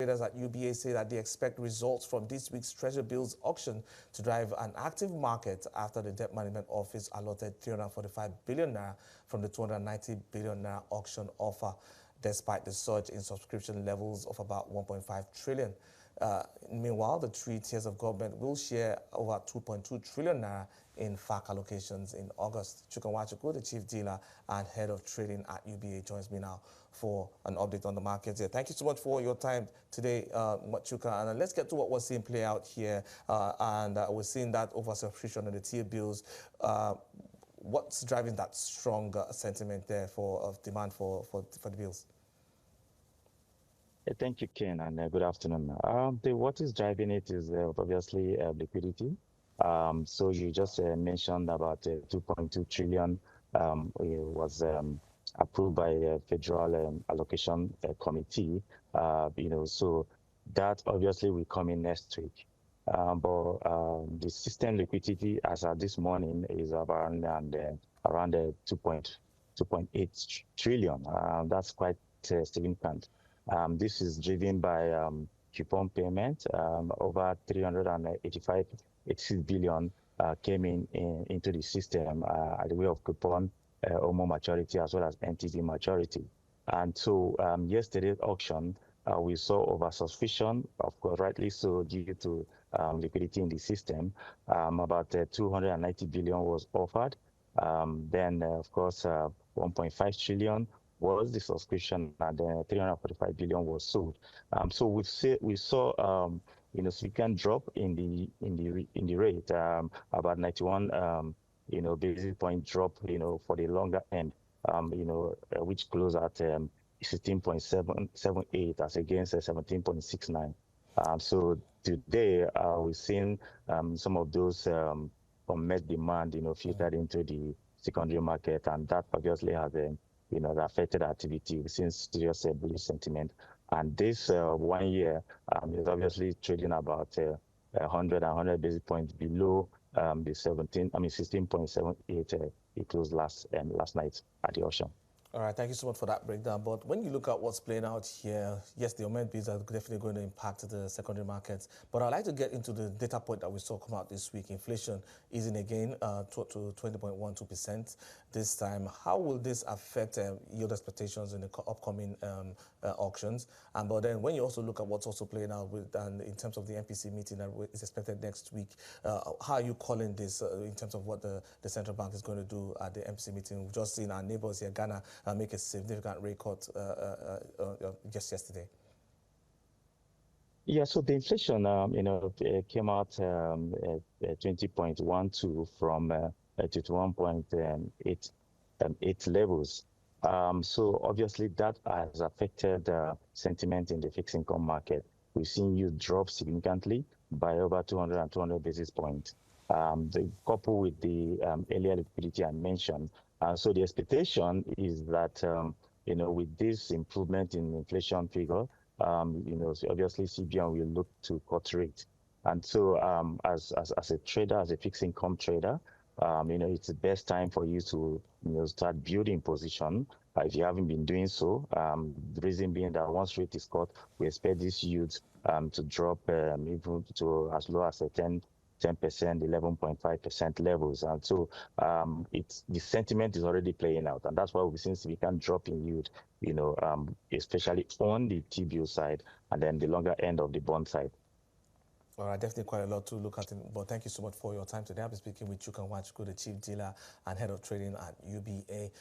traders at UBA say that they expect results from this week's Treasury Bills Auction to drive an active market after the Debt Management Office allotted 345 billion naira from the 290 billion naira auction offer, despite the surge in subscription levels of about 1.5 trillion. Meanwhile, the three tiers of government will share over 2.2 trillion naira in FAAC allocations in August. Chuka Nwachukwu, the chief dealer and head of trading at UBA, joins me now for an update on the markets here. Thank you so much for your time today, Chuka. And let's get to what we're seeing play out here. We're seeing that oversubscription in the T-Bills. What's driving that strong sentiment there of demand for the bills? Thank you, Ken, and good afternoon. What is driving it is obviously liquidity. So you just mentioned about 2.2 trillion was approved by the Federal Allocation Committee. So that obviously will come in next week. But the system liquidity as of this morning is around 2.8 trillion. That's quite significant. This is driven by coupon payment. Over 386 billion came into the system at the way of coupon, OMO maturity, as well as NTD maturity. And so yesterday's auction, we saw oversubscription, of course, rightly so, due to liquidity in the system. About 290 billion was offered. Then, of course, 1.5 trillion was the subscription, and then 345 billion was sold. So we saw significant drop in the rate, about 91 basis point drop for the longer end, which closed at 16.778 as against 17.69. So today we've seen some of those unmet demand filtered into the secondary market, and that obviously has affected activity. We've seen serious bullish sentiment, and this 1 year is obviously trading about 100 basis points below the 16.78 it closed last night at the auction. All right, thank you so much for that breakdown. But when you look at what's playing out here, yes, the unmet bids are definitely going to impact the secondary markets. But I'd like to get into the data point that we saw come out this week. Inflation easing again to 20.12% this time. How will this affect yield expectations in the upcoming auctions? But then when you also look at what's also playing out in terms of the MPC meeting that is expected next week, how are you calling this in terms of what the central bank is going to do at the MPC meeting? We've just seen our neighbors here, Ghana, make a significant rate cut just yesterday. Yeah, so the inflation, came out 20.12 from 21.88 levels. So obviously that has affected sentiment in the fixed income market. We've seen yield drop significantly by over 200 basis points. Coupled with the earlier liquidity I mentioned. So the expectation is that, with this improvement in inflation figure, so obviously CBN will look to cut rate. And so as a trader, as a fixed income trader, it's the best time for you to start building position if you haven't been doing so. The reason being that once rate is cut, we expect these yields to drop even to as low as 10%, 11.5% levels. And so the sentiment is already playing out. And that's why we've seen significant drop in yield, especially on the T-bill side and then the longer end of the bond side. All right, definitely quite a lot to look at. But thank you so much for your time today. I'll be speaking with Chuka Nwachukwu, the chief dealer and head of trading at UBA.